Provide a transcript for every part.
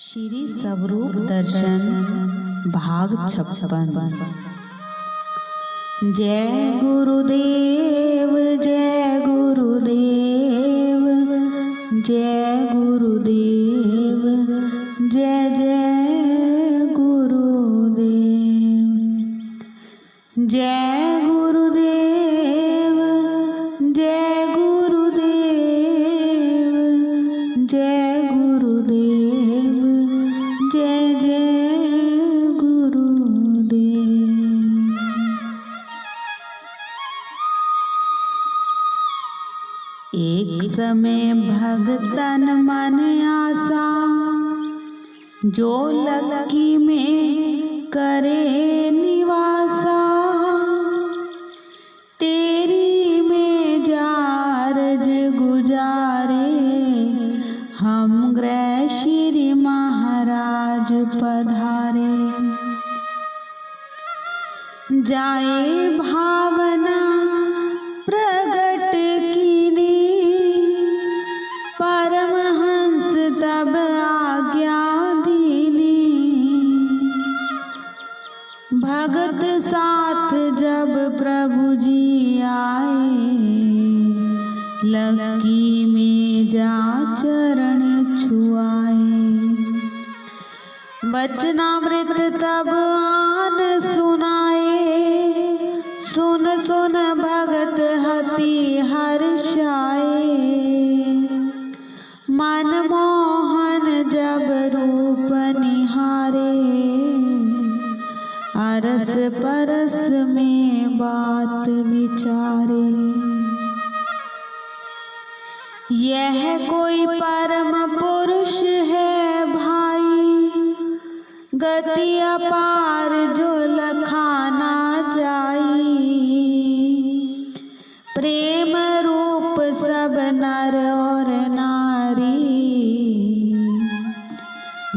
श्री स्वरूप दर्शन भाग 56। जय गुरुदेव जय गुरुदेव जय गुरुदेव जय जय गुरुदेव जय गुरुदेव जय गुरुदेव जय गुरुदेव जय जय गुरुदेव। एक समय भगतन मन आसा, जो लकी में करे निवासा। तेरी में जारज गुजारे, हम गृह श्री महाराज पधारे। जाए भावना प्रगट कीनी, परमहंस तब आज्ञा दीनी। भगत साथ जब प्रभु जी आए, लकी में जा चरण छुआए। वचनामृत तब आन सुनाए, सुन सुन भगत हति हर्षाए। मनमोहन जब रूप निहारे, अरस परस में बात विचारे। यह कोई परम पुरुष है भाई, गति अपार जो लखाना जाई। प्रेम रूप सब नर और नारी,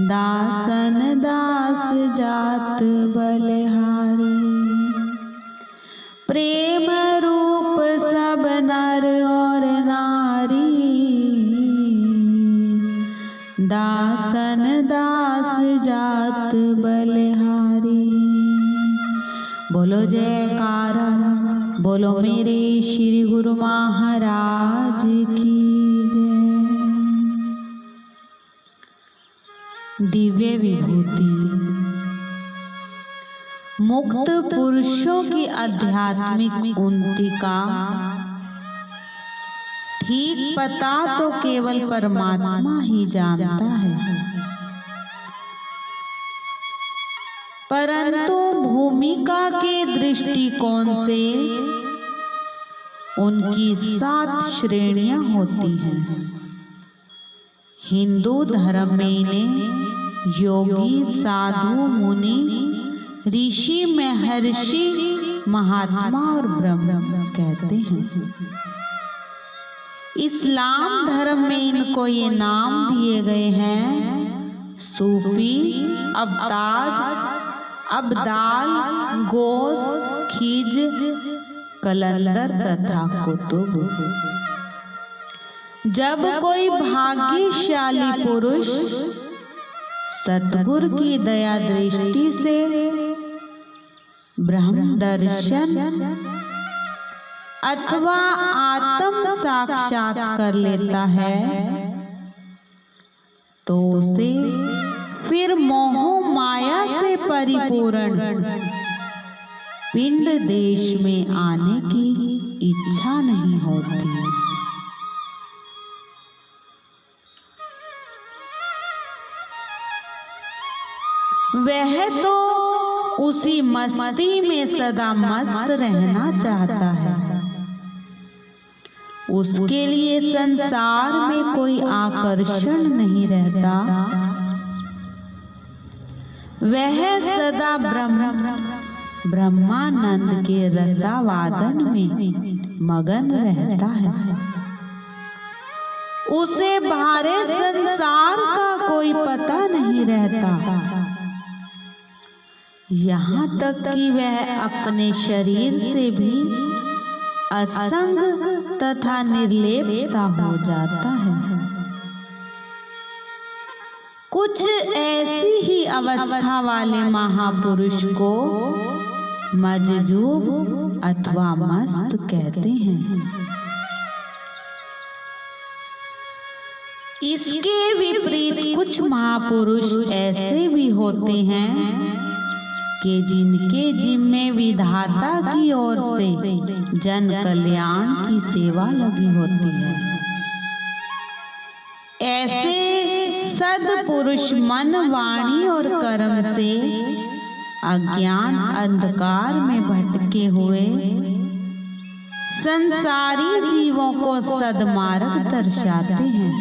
दासन दास जात बलिहारी। प्रेम रूप सब नर और नारी, दासन दास जात बलिहारी। बोलो जयकारा, बोलो मेरे श्री गुरु महाराज की जय। दिव्य विभूति मुक्त पुरुषों की आध्यात्मिक उन्नति का ठीक पता तो केवल परमात्मा ही जानता है। परंतु भूमिका के दृष्टिकोण से उनकी 7 श्रेणियां होती हैं। हिंदू धर्म में इन्हें योगी, साधु, मुनि, ऋषि, महर्षि, महात्मा और ब्रह्म कहते हैं। इस्लाम धर्म में इनको ये नाम दिए गए हैं: सूफी, अब्दाल, गोस, खिज, कलंदर तथा कुतुब। जब कोई भाग्यशाली पुरुष सतगुरु की दया दृष्टि से ब्रह्म दर्शन अथवा आत्म साक्षात कर लेता है, तो उसे फिर मोह माया से परिपूर्ण पिंड देश में आने की इच्छा नहीं होती। वह तो उसी मस्ती में सदा मस्त रहना चाहता है। उसके लिए संसार में कोई आकर्षण नहीं रहता। वह सदा ब्रह्मानंद के रसावादन में मगन रहता है। उसे बाहरे संसार का कोई पता नहीं रहता। यहाँ तक कि वह अपने शरीर से भी असंग तथा निर्लेप सा हो जाता है। कुछ ऐसी ही अवस्था वाले महापुरुष को मजजूब अथवा मस्त कहते हैं। इसके विपरीत कुछ महापुरुष ऐसे भी होते हैं कि जिनके जिम्मे विधाता की ओर से जन कल्याण की सेवा लगी होती है। ऐसे सद्पुरुष मन, वाणी और कर्म से अज्ञान अंधकार में भटके हुए संसारी जीवों को सद्मार्ग दर्शाते हैं।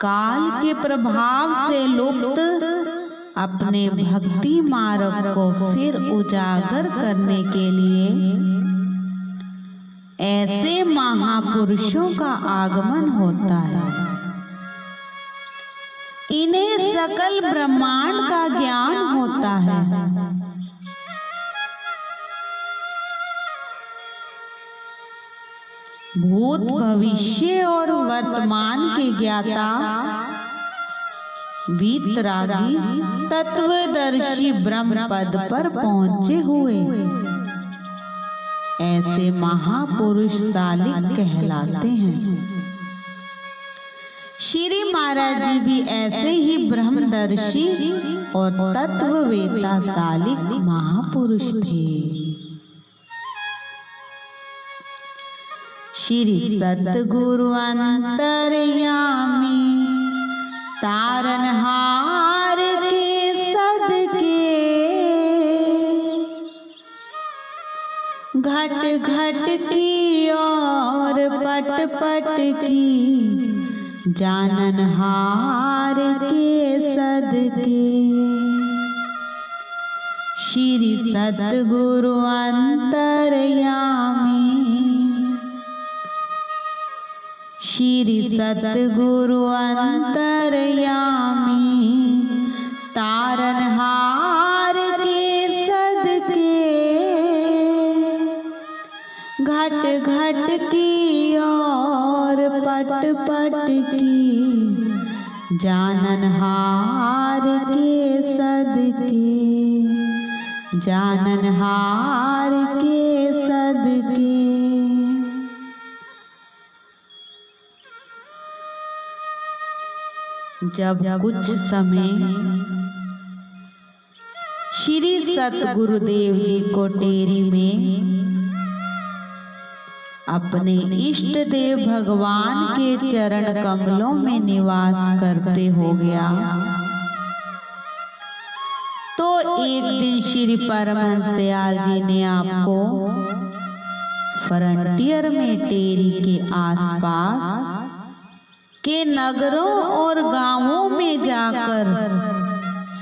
काल के प्रभाव से लुप्त अपने भक्ति मार्ग को फिर उजागर करने के लिए ऐसे महापुरुषों का आगमन होता है। इन्हें सकल ब्रह्मांड का ज्ञान होता है। भूत, भविष्य और वर्तमान के ज्ञाता, वीतरागी, तत्वदर्शी ब्रह्म पद पर पहुंचे हुए ऐसे महापुरुष सालिक कहलाते हैं। श्री महाराज जी भी ऐसे ही ब्रह्मदर्शी और तत्ववेता सालिक महापुरुष थे। श्री सतगुरु अंतर्यामी तारनहार के सदके घट घट की और पट पट की जाननहार के सदके। श्री सतगुरु अंतर्यामी, श्री सतगुरु अंतर्यामी तारनहार के सदके घट घट की और पट पट की जाननहार के सदके, जाननहार के सदके। जब कुछ समय श्री सतगुरुदेव जी को टेरी में अपने इष्ट देव भगवान के चरण कमलों में निवास करते हो गया, तो एक दिन श्री परमहंस दयाल जी ने आपको फ्रंटियर में टेरी के आसपास के नगरों और गांवों में जाकर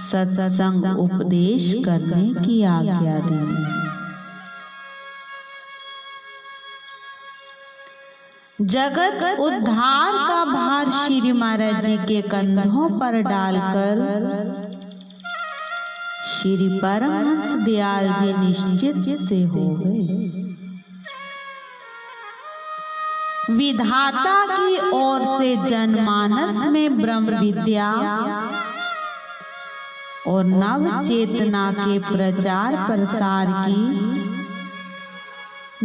सत्संग उपदेश करने की आज्ञा दी। जगत उद्धार का भार श्री महाराज जी के कंधों पर डालकर श्री परमहंस दयाल जी निश्चित से हो गए। विधाता की ओर से जनमानस में ब्रह्म विद्या और नव चेतना के प्रचार प्रसार की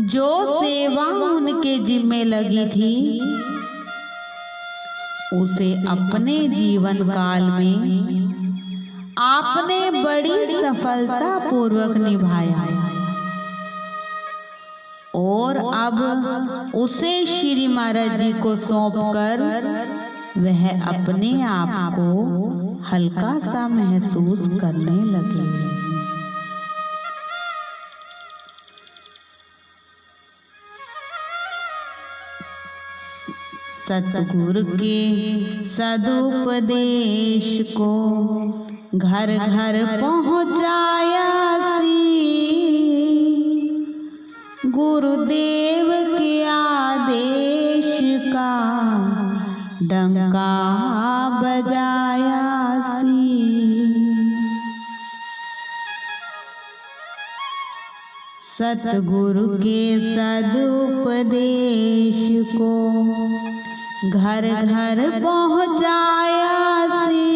जो सेवा उनके जिम्मे लगी थी, उसे अपने जीवन काल में आपने बड़ी सफलता पूर्वक निभाया और अब उसे श्री महाराज जी को सौंपकर वह अपने आप को हल्का सा महसूस करने लगे। सतगुरु के सदुपदेश को घर घर पहुँचाया गुरुदेव के आदेश का डंका बजाया सतगुरु के सदुपदेश को घर घर पहुँचाया सी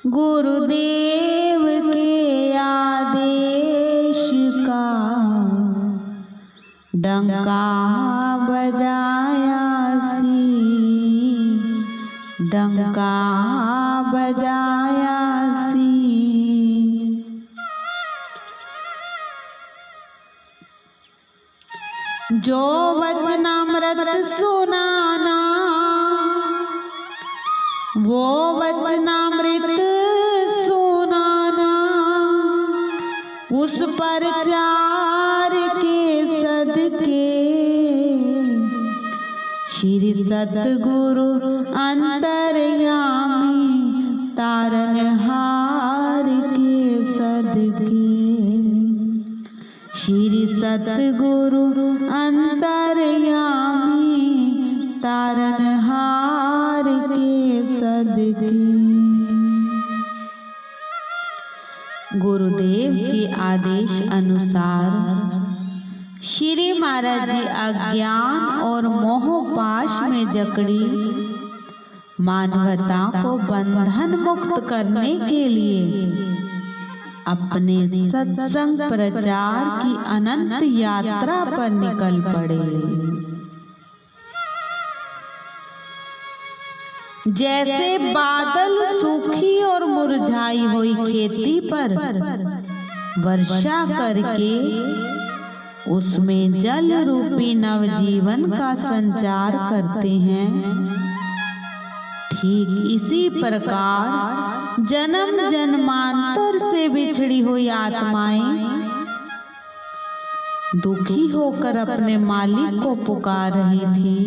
गुरुदेव के आदेश का डंका बजाया सी, डंका बजाया सी। जो वचनामृत सुनाना वो वचनामृत सुनाना, उस प्रचार के सदके श्री सतगुरु अंतर्यामी तारनहार के सदके, श्री सतगुरु अंतर्यामी तारनहार के सदके। गुरुदेव के आदेश अनुसार श्री महाराज जी अज्ञान और मोह पाश में जकड़ी मानवता को बंधन मुक्त करने के लिए अपने सत्संग प्रचार की अनंत यात्रा पर निकल पड़े। जैसे बादल सूखी और मुरझाई हुई खेती पर वर्षा करके उसमें जल रूपी नवजीवन का संचार करते हैं, ठीक इसी प्रकार जन्म जन्मांतर से बिछड़ी हुई आत्माएं दुखी होकर अपने मालिक को पुकार रही थी।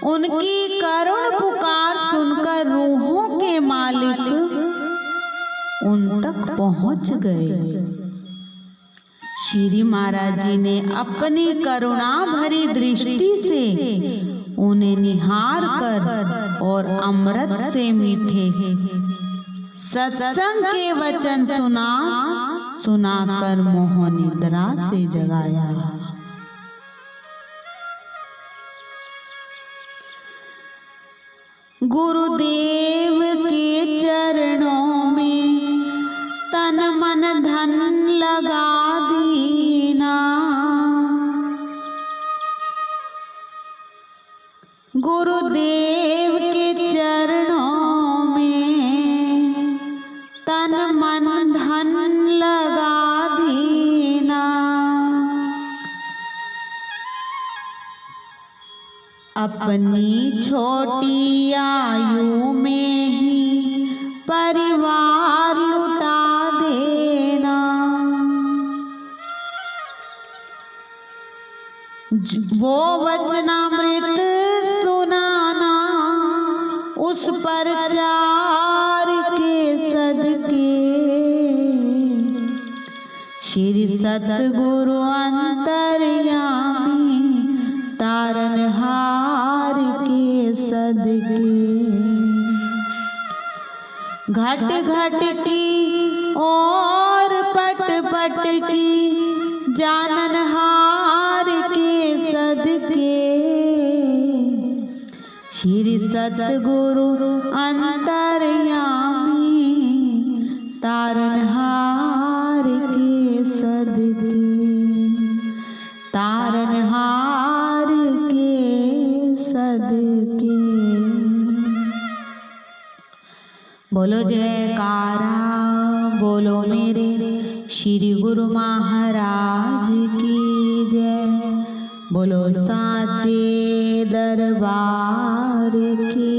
उनकी करुण पुकार सुनकर रूहों के मालिक उन तक पहुंच गए। श्री महाराज जी ने अपनी करुणा भरी दृष्टि से उन्हें निहार कर और अमृत से मीठे सत्संग के वचन सुनाकर मोह निद्रा से जगाया। गुरुदेव के चरणों में तन मन धन लगा दीना, गुरुदेव के चरणों में तन मन धन लगा दीना। अपनी छोटी आयु में ही परिवार लुटा देना, वो वचनामृत सुनाना, उस प्रचार के सदके श्री सतगुरु अंतर्यामी तारनहार के सदके। घट घट की और पट पट की जाननहार के सदके श्री सतगुरु अंतर्यामी तारनहार के सदके, तारनहार के सदके। बोलो जयकारा, बोलो मेरे श्री गुरु महाराज की जय, बोलो साचे दरबार की।